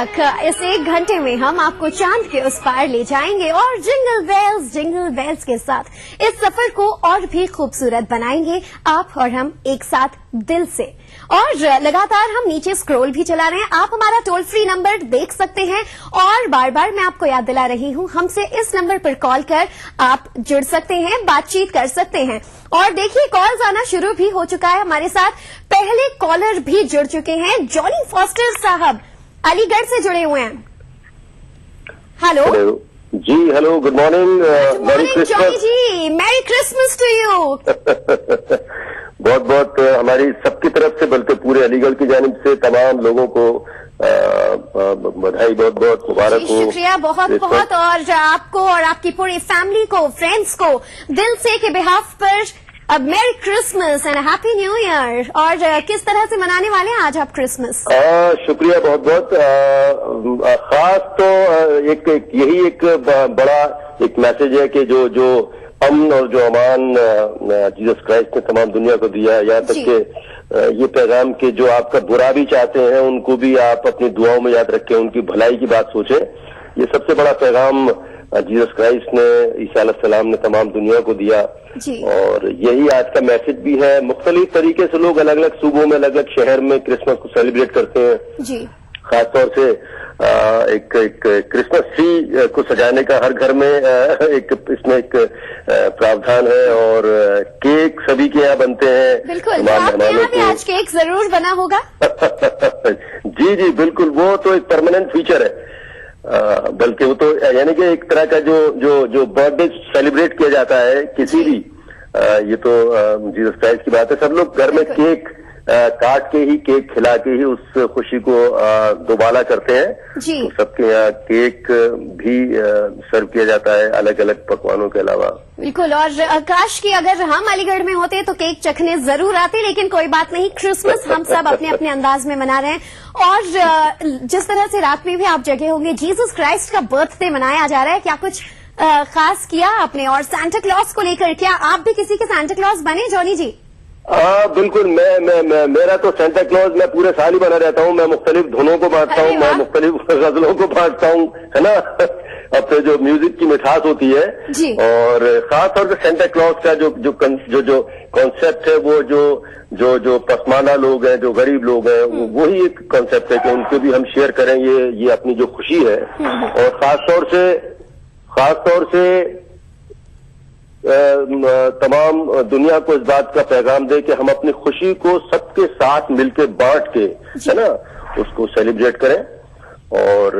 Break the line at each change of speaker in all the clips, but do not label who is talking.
तक इस 1 घंटे में हम आपको चांद के उस पार ले जाएंगे और जिंगल बेल्स के साथ इस सफर को और भी खूबसूरत बनाएंगे आप और हम एक साथ दिल से। और लगातार हम नीचे स्क्रॉल भी चला रहे हैं, आप हमारा टोल फ्री नंबर देख सकते हैं और बार बार मैं आपको याद दिला रही हूं, हमसे इस नंबर पर कॉल कर आप जुड़ सकते हैं, बातचीत कर सकते हैं। और देखिए कॉल्स आना शुरू भी हो चुका है, हमारे साथ पहले कॉलर भी जुड़ चुके हैं। जॉनी फॉस्टर साहब अलीगढ़ से जुड़े हुए हैं। हेलो
जी, hello, good morning.
Johnny ji, merry Christmas to you.
बहुत बहुत हमारी सबकी तरफ से, बल्कि पूरे अलीगढ़ की जानिब से तमाम लोगों को बधाई, बहुत बहुत मुबारक हो।
शुक्रिया बहुत बहुत, और आपको और आपकी पूरी फैमिली को, फ्रेंड्स को दिल से के बिहाफ पर अब merry Christmas and happy new year. और किस तरह से मनाने वाले हैं आज आप क्रिसमस?
शुक्रिया बहुत बहुत। खास तो यही एक बड़ा एक मैसेज है कि जो अमन और जो अमान जीसस क्राइस्ट ने तमाम दुनिया को दिया, यहाँ तक कि ये पैगाम के जो आपका बुरा भी चाहते हैं उनको भी आप अपनी दुआओं में याद रखें, उनकी भलाई की बात सोचें। ये सबसे बड़ा पैगाम जीसस क्राइस्ट ने, ईसा अलैहिस्सलाम ने तमाम दुनिया को दिया और यही आज का मैसेज भी है। मुख्तलिफ तरीके से लोग अलग अलग सूबों में, अलग अलग शहर में क्रिसमस को सेलिब्रेट करते हैं
जी।
खासतौर से एक क्रिसमस ट्री को सजाने का हर घर में इसमें एक प्रावधान है और केक सभी के यहाँ बनते हैं।
बिल्कुल, तो आपके यहाँ भी आज केक जरूर बना होगा।
जी जी बिल्कुल, वो तो एक परमानेंट फीचर है। बल्कि वो तो यानी कि एक तरह का जो बर्थडे सेलिब्रेट किया जाता है किसी भी, ये तो जीसस क्राइस्ट की बात है। सब लोग घर में केक काट के ही, केक खिला के ही उस खुशी को दोबारा करते हैं
जी।
तो सबके यहाँ केक भी सर्व किया जाता है अलग अलग पकवानों के अलावा।
बिल्कुल, और काश कि अगर हम अलीगढ़ में होते तो केक चखने जरूर आते, लेकिन कोई बात नहीं, क्रिसमस हम सब अपने अपने अंदाज में मना रहे हैं। और जिस तरह से रात में भी आप जगे होंगे, जीसस क्राइस्ट का बर्थडे मनाया जा रहा है, क्या कुछ खास किया आपने? और सांता क्लॉज को लेकर क्या आप भी किसी के सांता क्लॉज बने जॉनी जी?
बिल्कुल, मेरा तो सेंटा क्लॉज मैं पूरे साल ही बना रहता हूँ। मैं मुख्तलिफ धुनों को बांटता हूँ, मैं मुख्तलिफ गजलों को बांटता हूँ, है ना। अब जो म्यूजिक की मिठास होती है
जी।
और खास तौर से सेंटा क्लॉज का जो कॉन्सेप्ट है, वो जो पसमानदा लोग हैं, जो गरीब लोग हैं, वही एक कॉन्सेप्ट है कि उनको भी हम शेयर करें ये अपनी जो खुशी है। और खास तौर से तमाम दुनिया को इस बात का पैगाम दे कि हम अपनी खुशी को सबके साथ मिलकर बांट के, है ना, उसको सेलिब्रेट करें। और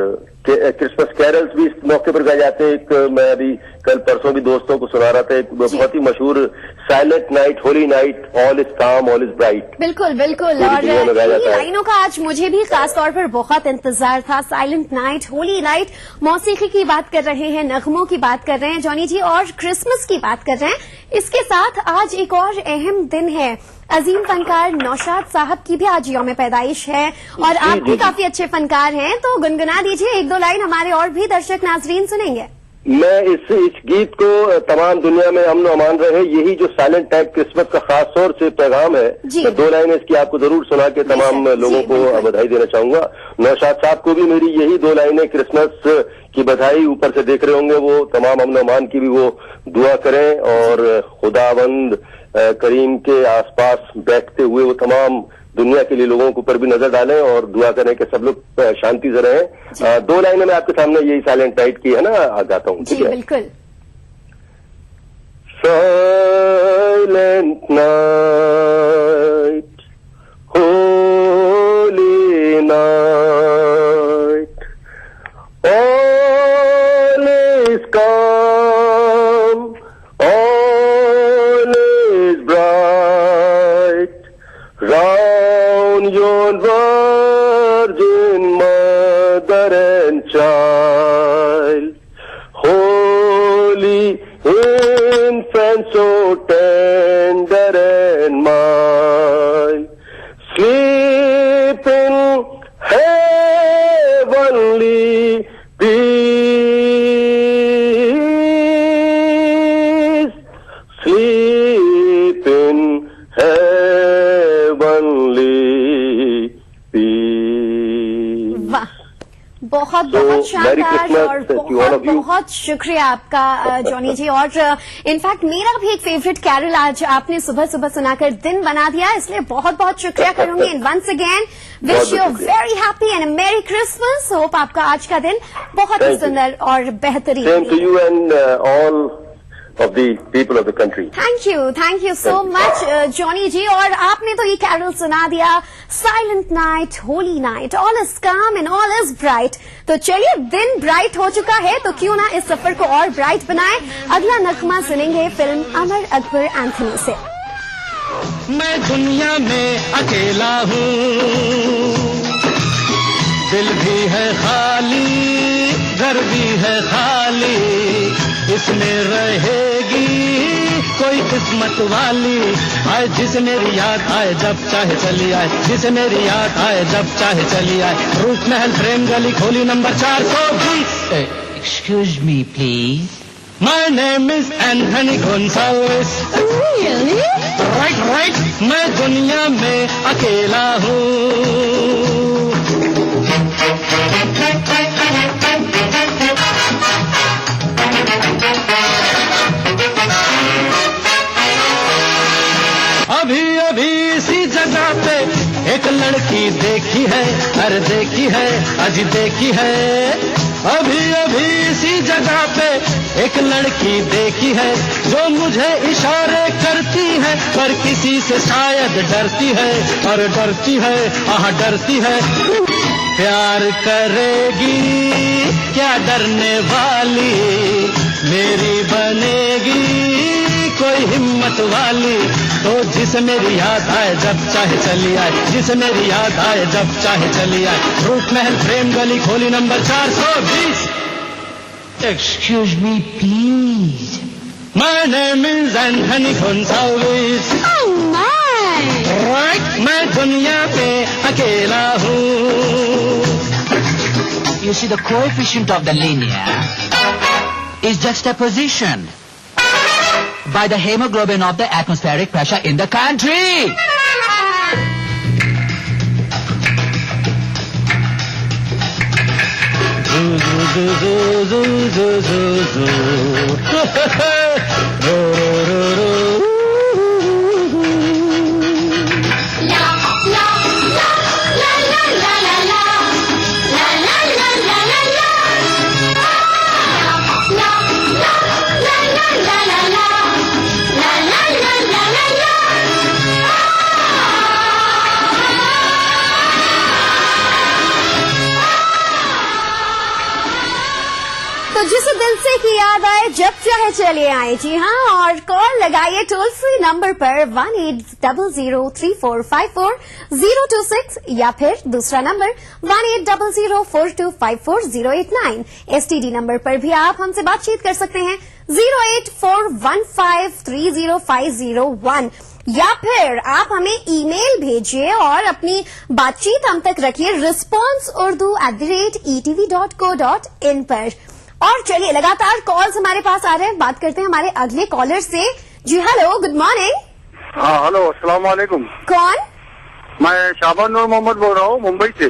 क्रिसमस कैरल्स भी इस मौके पर गाए जाते हैं। एक मैं अभी कल परसों भी दोस्तों को सुना रहा था, एक बहुत ही मशहूर silent night, holy night, all is काम, ऑल इज ब्राइट।
बिल्कुल बिल्कुल, और इन्हीं लाइनों का आज मुझे भी खास तौर पर बहुत इंतजार था। साइलेंट नाइट, होली नाइट, मौसीकी की बात कर रहे हैं, नगमों की बात कर रहे हैं जॉनी जी, और क्रिसमस की बात कर रहे हैं। इसके साथ आज एक और अहम दिन है, अजीम फनकार नौशाद साहब की भी आज यौम पैदाइश है और आप भी काफी अच्छे फनकार हैं, तो गुनगुना दीजिए 1-2 लाइन, हमारे और भी दर्शक नाजरीन सुनेंगे।
मैं इस गीत को तमाम दुनिया में अमन अमान रहे, यही जो साइलेंट नाइट क्रिसमस का खास तौर से पैगाम है। मैं 2 लाइनें इसकी आपको जरूर सुना के तमाम लोगों को बधाई देना चाहूंगा। नौशाद साहब को भी मेरी यही 2 लाइनें क्रिसमस की बधाई। ऊपर से देख रहे होंगे वो, तमाम अमन अमान की भी वो दुआ करें और खुदावंद करीम के आसपास बैठते हुए वो तमाम दुनिया के लिए लोगों के ऊपर भी नजर डालें और दुआ करें कि सब लोग शांति से रहें। 2 लाइनें मैं आपके सामने यही साइलेंट नाइट की है ना, आ जाता हूँ।
जी बिल्कुल।
Silent night, holy night, all is काम, all is bright, round your virgin mother and child, holy infant so tender and mild, sleep in heavenly peace, sleep in heavenly peace.
वाह, बहुत
So,
बहुत
Merry
शानदार
Christmas
और
to all
बहुत
of you.
बहुत शुक्रिया आपका जॉनी जी। और इनफैक्ट मेरा भी एक फेवरेट कैरल आज आपने सुबह सुबह सुनाकर दिन बना दिया, इसलिए बहुत बहुत शुक्रिया करूंगी। And once again wish you very happy and merry Christmas. Hope आपका आज का दिन बहुत ही
Thank you.
सुंदर और बेहतरीन
Same to you and all of the people of the country.
Thank you so
Thank you.
Much Johnny ji. और आपने तो ये कैरल सुना दिया, silent night holy night, all is calm and all is bright. तो चलिए, दिन ब्राइट हो चुका है तो क्यों ना इस सफर को और ब्राइट बनाए। अगला नगमा सुनेंगे फिल्म अमर अकबर एंथनी से।
मैं दुनिया में अकेला हूँ, दिल भी है खाली, घर भी है खाली, इसमें रहेगी कोई किस्मत वाली। आए जिसे मेरी याद आए जब चाहे चली आए, जिसे मेरी याद आए जब चाहे चली आए। रूप महल प्रेम गली खोली number 420।
Excuse me, please.
My name is Anthony Gonzalez.
Really?
Right. मैं दुनिया में अकेला हूँ। अभी इसी जगह पे एक लड़की देखी है, अरे देखी है, अजी देखी है। अभी इसी जगह पे एक लड़की देखी है, जो मुझे इशारे करती है, पर किसी से शायद डरती है, और डरती है, डरती है। प्यार करेगी क्या डरने वाली, मेरी बनेगी कोई हिम्मत वाली। तो जिसे मेरी याद आए जब चाहे चली आए, जिसे मेरी याद आए जब चाहे चली आए। रूप महल प्रेम गली खोली number 420।
Excuse me, please.
My name is Anthony Gonzalez.
Oh my!
Right, मैं दुनिया में अकेला हूँ।
You see, the coefficient of the linear is juxtaposition by the hemoglobin of the atmospheric pressure in the country.
तो जिसे दिल से की याद आए जब चाहे चले आए। जी हाँ, और कॉल लगाइए टोल फ्री नंबर पर 18003454 या फिर दूसरा नंबर 18004254 एसटीडी नंबर पर भी आप हमसे बातचीत कर सकते हैं 08415305001, या फिर आप हमें ईमेल भेजिए और अपनी बातचीत हम तक रखिए responseurdu@etv.co.in पर। और चलिए, लगातार कॉल्स हमारे पास आ रहे हैं, बात करते हैं हमारे अगले कॉलर से। जी हेलो, गुड मॉर्निंग।
हाँ हेलो, अस्सलाम वालेकुम।
कौन?
मैं शाबान नूर मोहम्मद बोल रहा हूँ मुंबई से।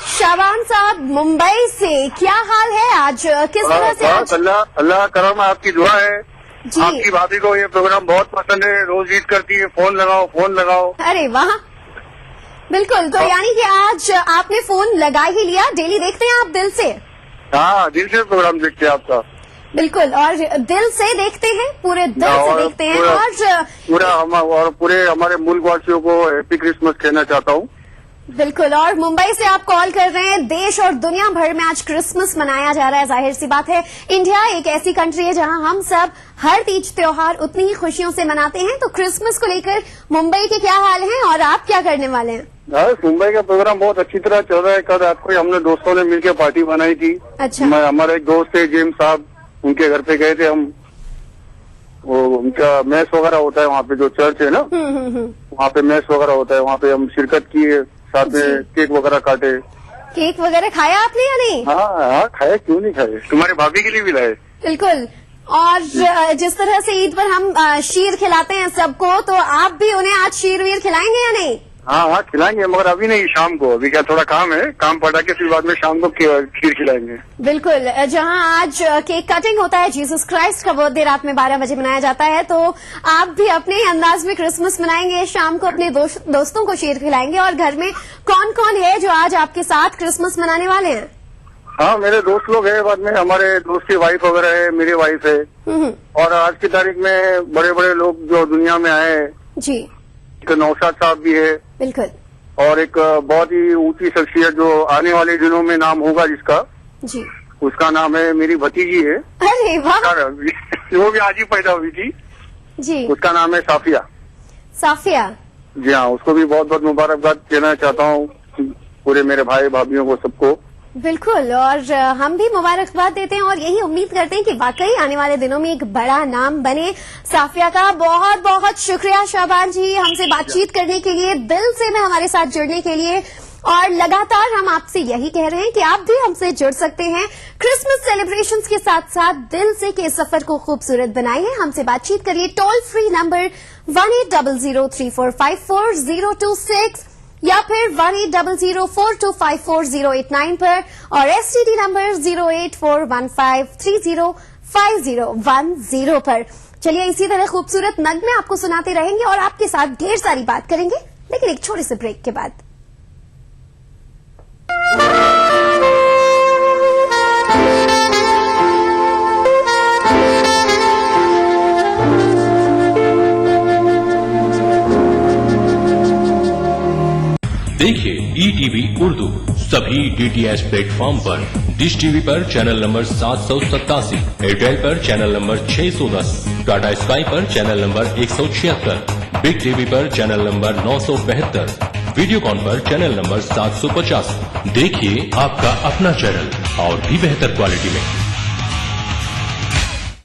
शाबान साहब मुंबई से, क्या हाल है आज? किस तरह से आज?
अल्लाह करम, आपकी दुआ है।
जी।
आपकी भाभी को ये प्रोग्राम बहुत पसंद है, रोज ईद करती है, फोन लगाओ।
अरे वाह, बिल्कुल। तो यानी कि आज आपने फोन लगा ही लिया। डेली देखते हैं आप दिल से?
हाँ, दिल से प्रोग्राम देखते हैं आपका।
बिल्कुल, और दिल से देखते हैं, पूरे दिल से देखते हैं।
और पूरे हमारे मुल्क वासियों को हैप्पी क्रिसमस कहना चाहता हूँ।
बिल्कुल, और मुंबई से आप कॉल कर रहे हैं। देश और दुनिया भर में आज क्रिसमस मनाया जा रहा है। जाहिर सी बात है, इंडिया एक ऐसी कंट्री है जहां हम सब हर तीज त्योहार उतनी ही खुशियों से मनाते हैं। तो क्रिसमस को लेकर मुंबई के क्या हाल हैं और आप क्या करने वाले हैं?
मुंबई का प्रोग्राम बहुत अच्छी तरह चल रहा है। कल रात को हमने दोस्तों ने मिलकर पार्टी बनाई थी।
अच्छा।
हमारे एक दोस्त है जेम्स साहब, उनके घर पे गए थे हम। वो उनका मैच वगैरह होता है वहाँ पे, जो चर्च है ना, वहाँ पे मैच वगैरह होता है, वहाँ पे हम शिरकत किए, साथ में केक वगैरह काटे।
केक वगैरह खाया आपने या नहीं?
हाँ खाए, क्यों नहीं खाए, तुम्हारी भाभी के लिए भी लाए।
बिल्कुल। और जिस तरह से ईद पर हम शीर खिलाते हैं सबको, तो आप भी उन्हें आज शीर वीर खिलाएंगे या नहीं?
हाँ हाँ खिलाएंगे, मगर अभी नहीं, शाम को। अभी क्या थोड़ा काम है, काम पड़ा के फिर बाद में शाम को खीर खिलाएंगे।
बिल्कुल, जहां आज केक कटिंग होता है, जीसस क्राइस्ट का बर्थडे रात में 12 बजे मनाया जाता है, तो आप भी अपने अंदाज में क्रिसमस मनाएंगे, शाम को अपने दोस्तों को खीर खिलाएंगे। और घर में कौन कौन है जो आज आपके साथ क्रिसमस मनाने वाले हैं?
हाँ, मेरे दोस्त लोग हैं, बाद में हमारे दोस्त की वाइफ वगैरह है, मेरी वाइफ है, और आज की तारीख में बड़े बड़े लोग जो दुनिया में आए हैं
जी।
एक नौशाद साहब भी है,
बिल्कुल।
और एक बहुत ही ऊंची शख्सियत जो आने वाले दिनों में नाम होगा जिसका,
जी।
उसका नाम है, मेरी भतीजी है।
अरे वाह।
वो भी आज ही पैदा हुई थी
जी।
उसका नाम है साफिया।
साफिया।
जी हाँ, उसको भी बहुत बहुत मुबारकबाद देना चाहता हूँ, पूरे मेरे भाई भाभीियों को, सबको।
बिल्कुल, और हम भी मुबारकबाद देते हैं और यही उम्मीद करते हैं कि वाकई आने वाले दिनों में एक बड़ा नाम बने। साफिया का बहुत बहुत शुक्रिया शाबान जी, हमसे बातचीत करने के लिए, दिल से में हमारे साथ जुड़ने के लिए। और लगातार हम आपसे यही कह रहे हैं कि आप भी हमसे जुड़ सकते हैं क्रिसमस सेलिब्रेशंस के साथ साथ दिल से के सफर को खूबसूरत बनाइए। हमसे बातचीत करिए टोल फ्री नंबर 180034544026 या फिर 180042544089 पर, और STD नंबर 08415305010 पर। चलिए इसी तरह खूबसूरत नगमे आपको सुनाते रहेंगे और आपके साथ ढेर सारी बात करेंगे, लेकिन एक छोटे से ब्रेक के बाद।
देखिए ETV उर्दू सभी DTH प्लेटफॉर्म पर, डिश टीवी पर चैनल नंबर 787, एयरटेल पर चैनल नंबर 610, टाटा स्काई पर चैनल नंबर 176, बिग टीवी पर चैनल नंबर 972, वीडियोकॉन पर चैनल नंबर 750। देखिए आपका अपना चैनल और भी बेहतर क्वालिटी में।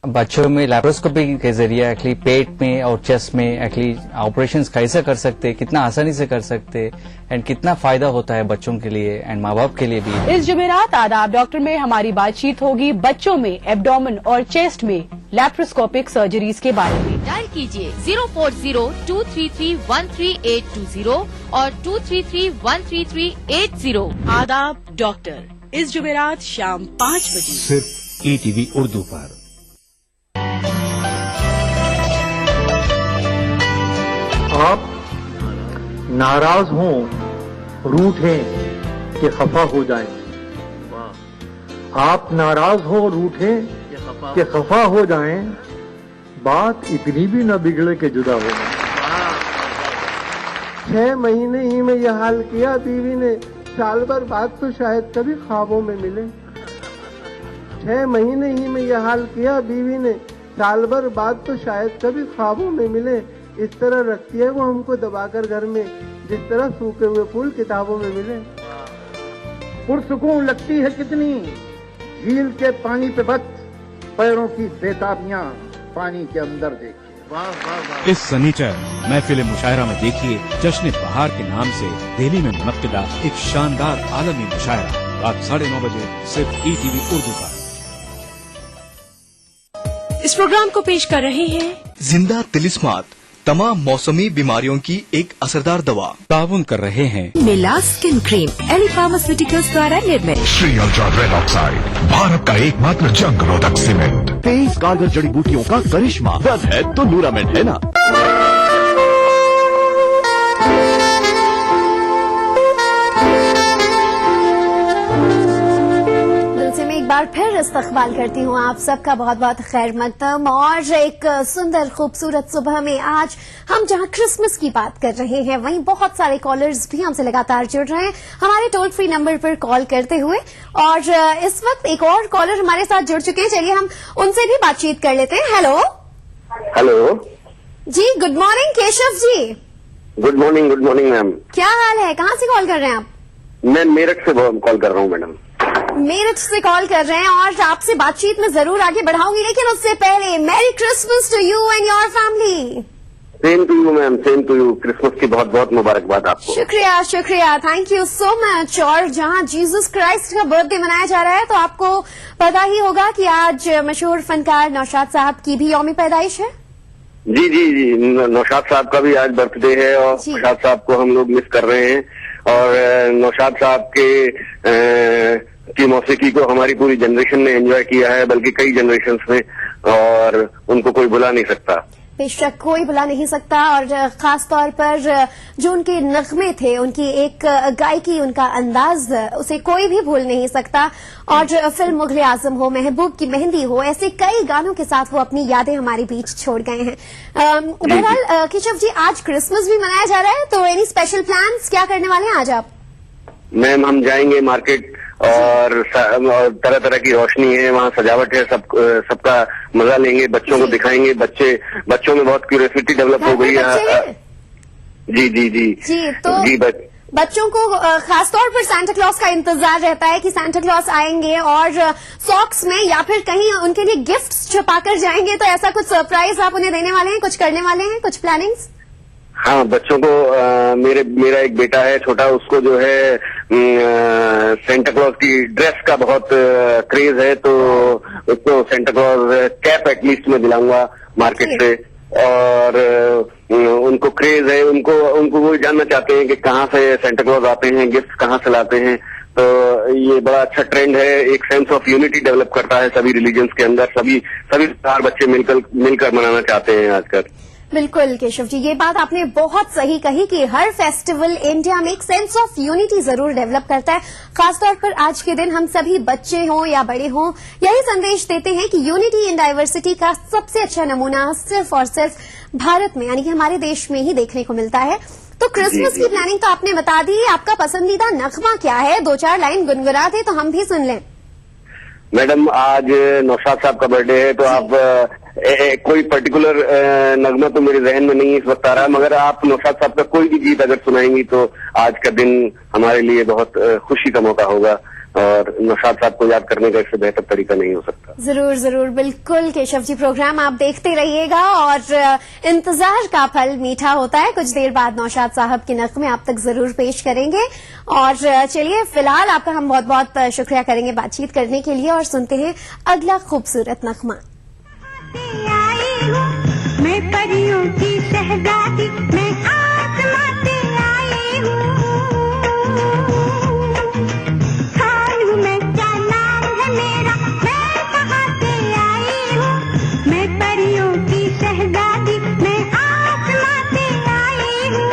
बच्चों में लैप्रोस्कोपी के जरिए एक्चुअली पेट में और चेस्ट में एक्चुअली ऑपरेशंस कैसे कर सकते हैं, कितना आसानी से कर सकते हैं, एंड कितना फायदा होता है बच्चों के लिए एंड माँ बाप के लिए भी।
इस जुमेरात आदाब डॉक्टर में हमारी बातचीत होगी बच्चों में एब्डोमेन और चेस्ट में लैप्रोस्कोपिक सर्जरीज के बारे में।
डायल कीजिए 040-233-13820 और 233-13380।
आदाब डॉक्टर इस जुमेरात शाम 5 बजे
सिर्फ ETV उर्दू पर।
आप नाराज हों, रूठें कि खफा हो जाएं। आप नाराज हो, रूठें कि खफा हो जाएं, बात इतनी भी न बिगड़े कि जुदा हो जाए। 6 महीने ही में यह हाल किया बीवी ने, साल भर बाद तो शायद कभी ख्वाबों में मिले। 6 महीने ही में यह हाल किया बीवी ने, साल भर बाद तो शायद कभी ख्वाबों में मिले। इस तरह रखती है वो हमको दबाकर घर में, जिस तरह सूखे हुए फूल किताबों में मिले। पुरसुकून लगती है कितनी झील के पानी पे बस, पैरों की बेताबियां पानी के अंदर देखिए।
इस सनीचर महफिल मुशायरा में देखिए जश्न बहार के नाम से दिल्ली में मुनक्किदा एक शानदार आलमी मुशायरा रात 9:30 बजे सिर्फ ETV उर्दू पर।
इस प्रोग्राम को पेश कर रहे हैं
जिंदा तिलिस्मात, तमाम मौसमी बीमारियों की एक असरदार दवा।
ताउन कर रहे हैं
मिला स्किन क्रीम, एली फार्मास्यूटिकल्स द्वारा निर्मित।
Shri ultra red oxide, Bharat का एकमात्र जंग रोधक सीमेंट। 23 कारगर जड़ी बूटियों का करिश्मा, दर्द है तो लूरामेंट है ना।
बार फिर इस्तकबाल करती हूँ आप सबका बहुत बहुत खैर मकदम। और एक सुंदर खूबसूरत सुबह में आज हम जहाँ क्रिसमस की बात कर रहे हैं, वहीं बहुत सारे कॉलर्स भी हमसे लगातार जुड़ रहे हैं हमारे टोल फ्री नंबर पर कॉल करते हुए। और इस वक्त एक और कॉलर हमारे साथ जुड़ चुके हैं, चलिए हम उनसे भी बातचीत कर लेते हैं। हेलो
हेलो
जी, good morning Keshav ji.
Good morning ma'am.
क्या हाल है, कहाँ से कॉल कर रहे हैं आप?
मैं मेरठ से कॉल कर रहा हूँ मैडम।
मेरठ से कॉल कर रहे हैं और आपसे बातचीत में जरूर आगे बढ़ाऊंगी, लेकिन उससे पहले merry Christmas to you and your family.
Same to you ma'am, same to you. Christmas की बहुत बहुत मुबारकबाद आपको।
शुक्रिया शुक्रिया, थैंक यू सो मच। और जहां जीसस क्राइस्ट का बर्थडे मनाया जा रहा है, तो आपको पता ही होगा कि आज मशहूर फनकार नौशाद साहब की भी यौम पैदाइश है।
जी जी जी, नौशाद साहब का भी आज बर्थडे है और
जी।
नौशाद साहब को हम लोग मिस कर रहे हैं। और नौशाद साहब की मौसीकी को हमारी पूरी जनरेशन ने एंजॉय किया है, बल्कि कई जनरेशन में, और उनको कोई भुला नहीं सकता।
बेशक कोई बुला नहीं सकता। और खास तौर पर जो उनके नगमे थे, उनकी एक गायकी, उनका अंदाज, उसे कोई भी भूल नहीं सकता। और फिल्म मुगले आजम हो, महबूब की मेहंदी हो, ऐसे कई गानों के साथ वो अपनी यादें हमारे बीच छोड़ गए हैं। बहरहाल केशव जी, आज क्रिसमस भी मनाया जा रहा है, तो एनी स्पेशल प्लान्स, क्या करने वाले हैं आज आप?
मैम, हम जाएंगे मार्केट और तरह तरह की रोशनी है, वहाँ सजावट है, सबका मजा लेंगे, बच्चों को दिखाएंगे। बच्चों में बहुत क्यूरियोसिटी डेवलप हो गई है। जी जी जी
जी, तो
जी,
बच्चों को खासतौर पर सांता क्लॉज का इंतजार रहता है कि सांता क्लॉज आएंगे और सॉक्स में या फिर कहीं उनके लिए गिफ्ट्स छुपाकर जाएंगे। तो ऐसा कुछ सरप्राइज आप उन्हें देने वाले हैं, कुछ करने वाले हैं, कुछ प्लानिंग्स?
हाँ, बच्चों को मेरा एक बेटा है छोटा, उसको जो है सेंटा क्लॉज की ड्रेस का बहुत क्रेज है, तो उसको सेंटा क्लॉज कैप एटलीस्ट में दिलाऊंगा मार्केट से। और उनको क्रेज है, उनको वो जानना चाहते हैं कि कहाँ से सेंटा क्लॉज आते हैं, गिफ्ट कहाँ से लाते हैं। तो ये बड़ा अच्छा ट्रेंड है, एक सेंस ऑफ यूनिटी डेवलप करता है सभी रिलीजन्स के अंदर। सभी 4 बच्चे मिलकर मनाना चाहते हैं आजकल।
बिल्कुल केशव जी, ये बात आपने बहुत सही कही कि हर फेस्टिवल इंडिया में एक सेंस ऑफ यूनिटी जरूर डेवलप करता है। खासतौर पर आज के दिन हम सभी बच्चे हों या बड़े हों, यही संदेश देते हैं कि यूनिटी इन डाइवर्सिटी का सबसे अच्छा नमूना सिर्फ और सिर्फ भारत में, यानी कि हमारे देश में ही देखने को मिलता है। तो क्रिसमस की प्लानिंग तो आपने बता दी, आपका पसंदीदा नगमा क्या है? 2-4 लाइन गुनगुना दे तो हम भी सुन लें।
मैडम, आज नौशाद साहब का बर्थडे है, तो आप कोई पर्टिकुलर नगमा तो मेरे जहन में नहीं इस वक्त आ रहा, मगर आप नौशाद साहब का कोई भी गीत अगर सुनाएंगी तो आज का दिन हमारे लिए बहुत खुशी का मौका होगा। और नौशाद साहब को याद करने का इससे बेहतर तरीका नहीं हो सकता।
जरूर जरूर, बिल्कुल केशव जी, प्रोग्राम आप देखते रहिएगा और इंतजार का फल मीठा होता है। कुछ देर बाद नौशाद साहब के नगमे आप तक जरूर पेश करेंगे। और चलिए, फिलहाल आपका हम बहुत बहुत शुक्रिया करेंगे बातचीत करने के लिए, और सुनते हैं अगला खूबसूरत नगमा।
मैं परियों की शहजादी, मैं आसमां से आई हूँ। कौन हूँ मैं, क्या नाम है मेरा, मैं कहाँ से आई हूँ। मैं परियों की शहजादी, मैं आसमां से आई हूँ।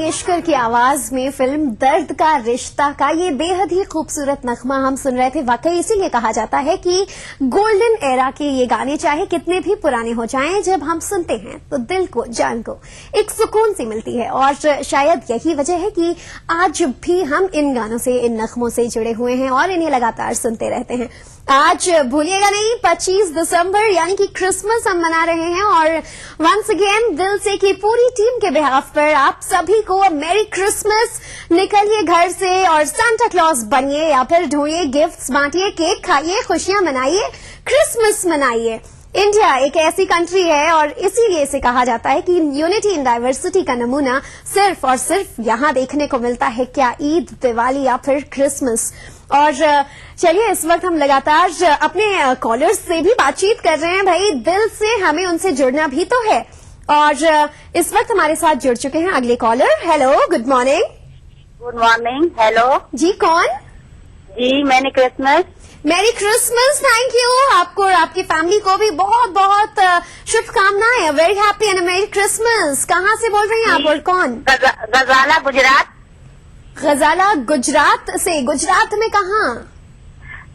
मंगेशकर की आवाज में फिल्म दर्द का रिश्ता का ये बेहद ही खूबसूरत नगमा हम सुन रहे थे। वाकई इसीलिए कहा जाता है कि गोल्डन एरा के ये गाने चाहे कितने भी पुराने हो जाएं, जब हम सुनते हैं तो दिल को, जान को एक सुकून सी मिलती है। और शायद यही वजह है कि आज भी हम इन गानों से, इन नगमों से जुड़े हुए हैं और इन्हें लगातार सुनते रहते हैं। आज भूलिएगा नहीं, 25 दिसंबर यानी कि क्रिसमस हम मना रहे हैं और वंस अगेन दिल से की पूरी टीम के बिहाफ पर आप सभी को मेरी क्रिसमस। निकलिए घर से और सांता क्लॉज बनिए या फिर ढूंढिए गिफ्ट्स बांटिए, केक खाइए, खुशियां मनाइए, क्रिसमस मनाइए। इंडिया एक ऐसी कंट्री है और इसीलिए इसे कहा जाता है कि यूनिटी इन डाइवर्सिटी का नमूना सिर्फ और सिर्फ यहाँ देखने को मिलता है। क्या ईद, दिवाली या फिर क्रिसमस। और चलिए इस वक्त हम लगातार अपने कॉलर्स से भी बातचीत कर रहे हैं। भाई दिल से हमें उनसे जुड़ना भी तो है। और इस वक्त हमारे साथ जुड़ चुके हैं अगले caller. Hello, good morning.
Good morning. Hello
जी, कौन?
जी, मैंने क्रिसमस।
मेरी क्रिसमस। Thank you. आपको और आपकी फैमिली को भी बहुत बहुत शुभकामनाएं। Very happy and merry Christmas. कहाँ से बोल रही हैं आप और कौन?
गजाला, गुजरात।
गजाला, गुजरात से। गुजरात में कहाँ?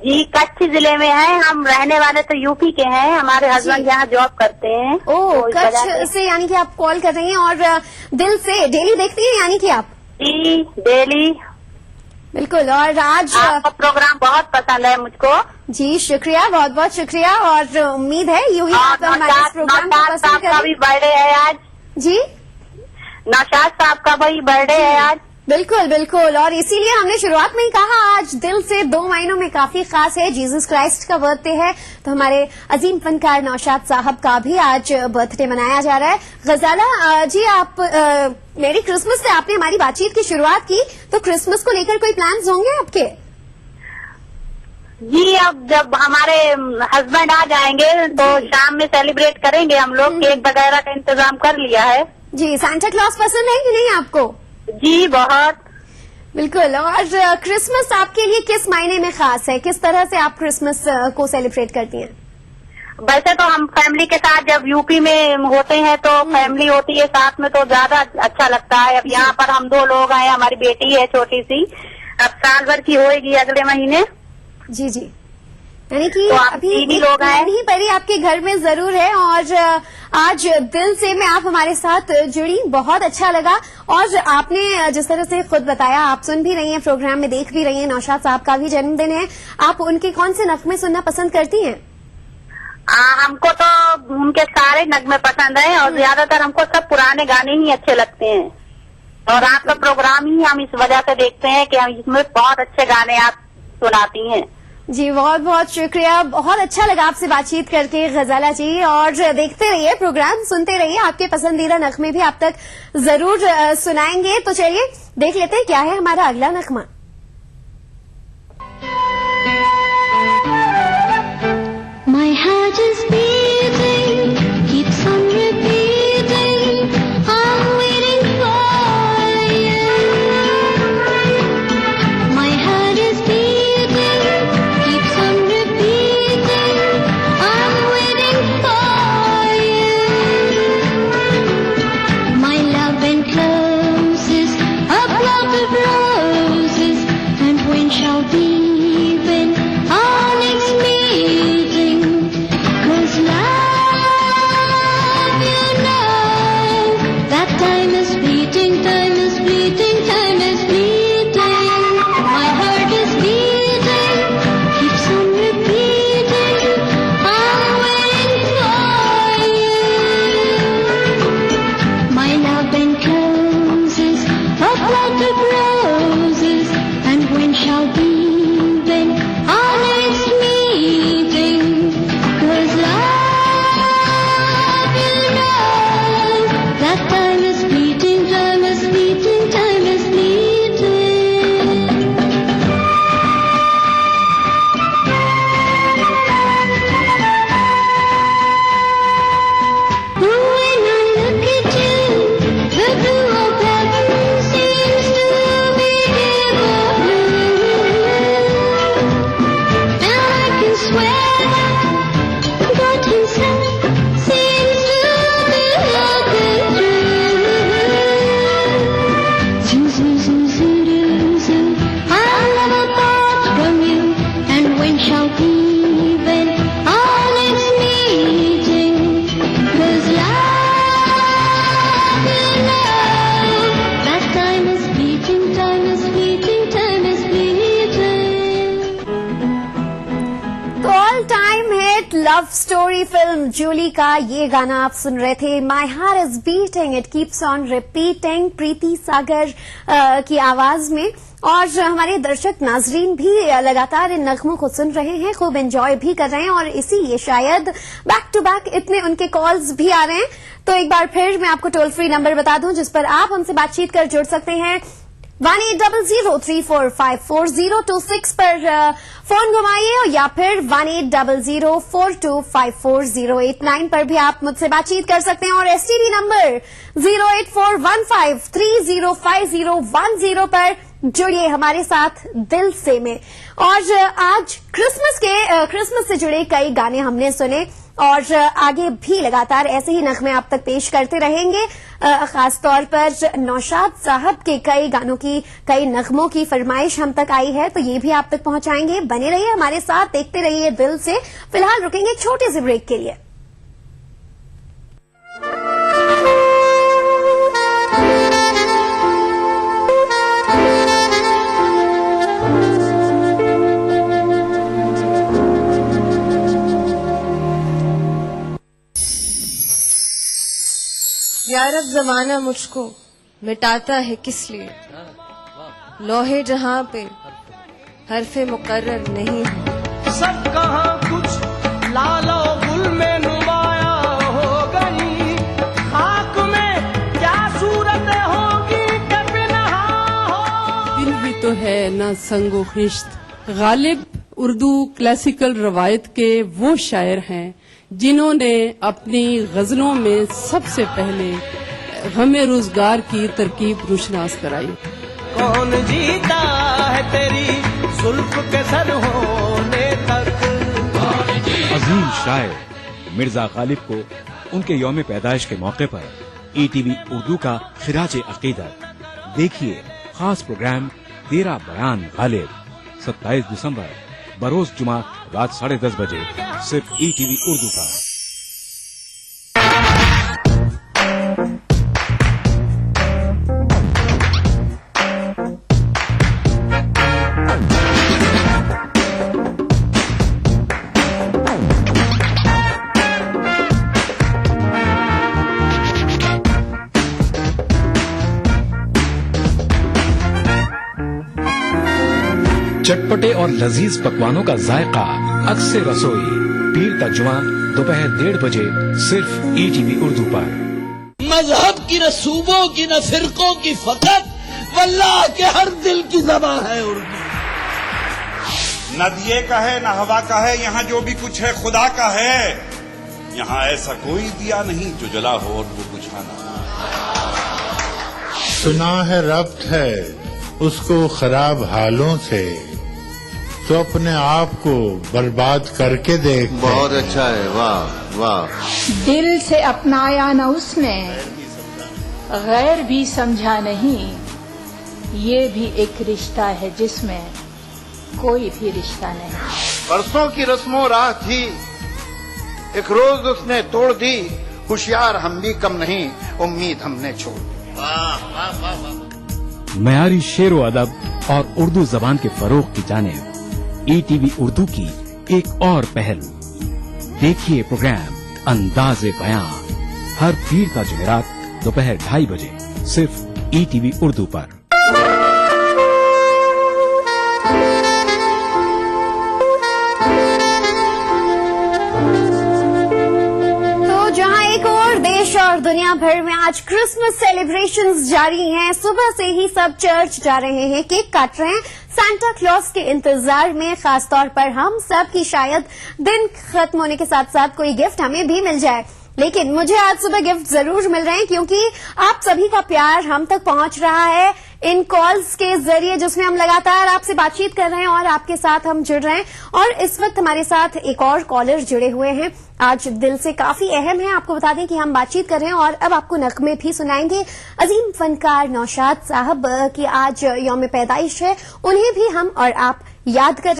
जी, कच्छ जिले में है। हम रहने वाले तो यूपी के हैं, हमारे हस्बैंड यहाँ जॉब करते हैं।
ओह, कच्छ से यानी कि आप कॉल कर रही हैं और दिल से डेली देखती हैं यानी कि आप?
जी, डेली।
बिल्कुल। और आज
आपका प्रोग्राम बहुत पसंद है मुझको।
जी, शुक्रिया, बहुत बहुत शुक्रिया। और उम्मीद है यूं ही आप हमारे इस प्रोग्राम को पसंद
साहब का भी बर्थडे है आज।
जी,
नौशाद साहब का भी बर्थडे है आज।
बिल्कुल बिल्कुल। और इसीलिए हमने शुरुआत में ही कहा आज दिल से 2 महीनों में काफी खास है। जीसस क्राइस्ट का बर्थडे है, तो हमारे अजीम फनकार नौशाद साहब का भी आज बर्थडे मनाया जा रहा है। गजाला जी, आप मेरी क्रिसमस से आपने हमारी बातचीत की शुरुआत की, तो क्रिसमस को लेकर कोई प्लान्स होंगे आपके?
जी, अब जब हमारे हस्बैंड आ जाएंगे तो शाम में सेलिब्रेट करेंगे हम लोग। केक वगैरह का इंतजाम कर लिया है।
जी, सांता क्लॉज पसंद है कि नहीं आपको?
जी, बहुत।
बिल्कुल। और क्रिसमस आपके लिए किस मायने में खास है? किस तरह से आप क्रिसमस को सेलिब्रेट करती हैं?
वैसे तो हम फैमिली के साथ जब यूपी में होते हैं तो फैमिली होती है साथ में, तो ज्यादा अच्छा लगता है। अब यहाँ पर हम 2 लोग हैं, हमारी बेटी है छोटी सी, अब साल भर की होएगी अगले महीने।
जी जी, यानी कि
तो
अभी
3 लोग हैं।
नहीं परी आपके घर में जरूर है। और आज दिल से में आप हमारे साथ जुड़ी, बहुत अच्छा लगा। और आपने जिस तरह से खुद बताया, आप सुन भी रही हैं प्रोग्राम में, देख भी रही हैं, नौशाद साहब का भी जन्मदिन है। आप उनके कौन से नगमे सुनना पसंद करती हैं?
हमको तो उनके सारे नगमे पसंद हैं और ज्यादातर हमको सब पुराने गाने ही अच्छे लगते हैं। और आपका प्रोग्राम ही हम इस वजह से देखते हैं कि हम इसमें बहुत अच्छे गाने आप सुनाती हैं।
जी, बहुत बहुत शुक्रिया। बहुत अच्छा लगा आपसे बातचीत करके गजाला जी। और देखते रहिए प्रोग्राम, सुनते रहिए, आपके पसंदीदा नगमे भी आप तक जरूर सुनाएंगे। तो चलिए देख लेते हैं क्या है हमारा अगला नगमा।
My heart is beating, keeps on repeating, I'm waiting for you. My heart is beating, keeps on repeating, I'm waiting for you. My love encloses a plot of roses, and when shall be when our next meeting? 'Cause love, you know, that time is fleeting, time is fleeting, time is fleeting. My heart is beating, keeps on repeating, I'm waiting for you. My love encloses a plot of roses, and when shall be
love story film Julie का ये गाना आप सुन रहे थे। My heart is beating it keeps on repeating, Preeti Sagar की आवाज में। और हमारे दर्शक नाजरीन भी लगातार इन नगमों को सुन रहे हैं, खूब एंजॉय भी कर रहे हैं और इसीलिए शायद बैक टू बैक इतने उनके कॉल्स भी आ रहे हैं। तो एक बार फिर मैं आपको टोल फ्री नंबर बता दूं जिस पर आप हमसे बातचीत कर जुड़ सकते हैं। 180034544026 पर फोन घुमाइए या फिर 180042544089 पर भी आप मुझसे बातचीत कर सकते हैं और एसटीडी नंबर 08415305010 पर जुड़िए हमारे साथ दिल से में। और आज क्रिसमस से जुड़े कई गाने हमने सुने और आगे भी लगातार ऐसे ही नगमे आप तक पेश करते रहेंगे। खासतौर पर नौशाद साहब के कई गानों की, कई नगमों की फरमाइश हम तक आई है, तो ये भी आप तक पहुंचाएंगे। बने रहिए हमारे साथ, देखते रहिए दिल से। फिलहाल रुकेंगे एक छोटे से ब्रेक के लिए।
यार अब जमाना मुझको मिटाता है किस लिए, लोहे जहां पे हरफे मुकर्रर नहीं है।
सब कहाँ कुछ लालो गुल में नुमाया हो गई, खाक में क्या सूरत होगी कब नहा हो।
दिल भी तो है ना संगो खिश्त। गालिब उर्दू क्लासिकल रवायत के वो शायर हैं जिन्होंने अपनी गजलों में सबसे पहले गमे रोजगार की तरकीब रुशनास कराई।
कौन जीता है तेरी जुल्फ के सर होने तक।
अजीम शायर मिर्जा गालिब को उनके यौम पैदाइश के मौके पर ईटीवी उर्दू का खिराज अकीदत। देखिए खास प्रोग्राम तेरा बयान गालिब 27 दिसंबर बरोज जुमा रात 10:30 बजे सिर्फ ईटीवी उर्दू पर। चटपटे और लजीज पकवानों का जायका अक्सर रसोई पीर का जुमा दोपहर 1:30 बजे सिर्फ ईटीवी उर्दू पर।
मजहब की न सूबों की न फिरकों की फकत वल्लाह के हर दिल की ज़बान है उर्दू।
न दिए का है न हवा का है, यहाँ जो भी कुछ है खुदा का है। यहाँ ऐसा कोई दिया नहीं जो जला हो और वो बुझाना।
सुना है रब्त है उसको खराब हालों से, तो अपने आप को बर्बाद करके देख।
बहुत अच्छा है, वाह वाह।
दिल से अपनाया न उसने, गैर भी समझा नहीं। ये भी एक रिश्ता है जिसमें कोई भी रिश्ता नहीं।
परसों की रस्मों राह थी, एक रोज उसने तोड़ दी। होशियार हम भी कम नहीं, उम्मीद हमने छोड़ दी।
मयारी शेर व अदब और उर्दू जबान के फरोग की जानिब ईटीवी उर्दू की एक और पहल। देखिए प्रोग्राम अंदाज़े बयां हर पीर का जुमेरात दोपहर 2:30 बजे सिर्फ ईटीवी उर्दू पर।
और दुनिया भर में आज क्रिसमस सेलिब्रेशंस जारी हैं। सुबह से ही सब चर्च जा रहे हैं, केक काट रहे हैं सांता क्लॉज के इंतजार में। खासतौर पर हम सब की शायद दिन खत्म होने के साथ साथ कोई गिफ्ट हमें भी मिल जाए, लेकिन मुझे आज सुबह गिफ्ट जरूर मिल रहे हैं क्योंकि आप सभी का प्यार हम तक पहुंच रहा है इन कॉल्स के जरिए, जिसमें हम लगातार आपसे बातचीत कर रहे हैं और आपके साथ हम जुड़ रहे हैं। और इस वक्त हमारे साथ एक और कॉलर जुड़े हुए हैं। आज दिल से काफी अहम है, आपको बता दें कि हम बातचीत कर रहे हैं और अब आपको नगमे भी सुनाएंगे। अजीम फनकार नौशाद साहब की आज यौम पैदाइश है, उन्हें भी हम और आप याद कर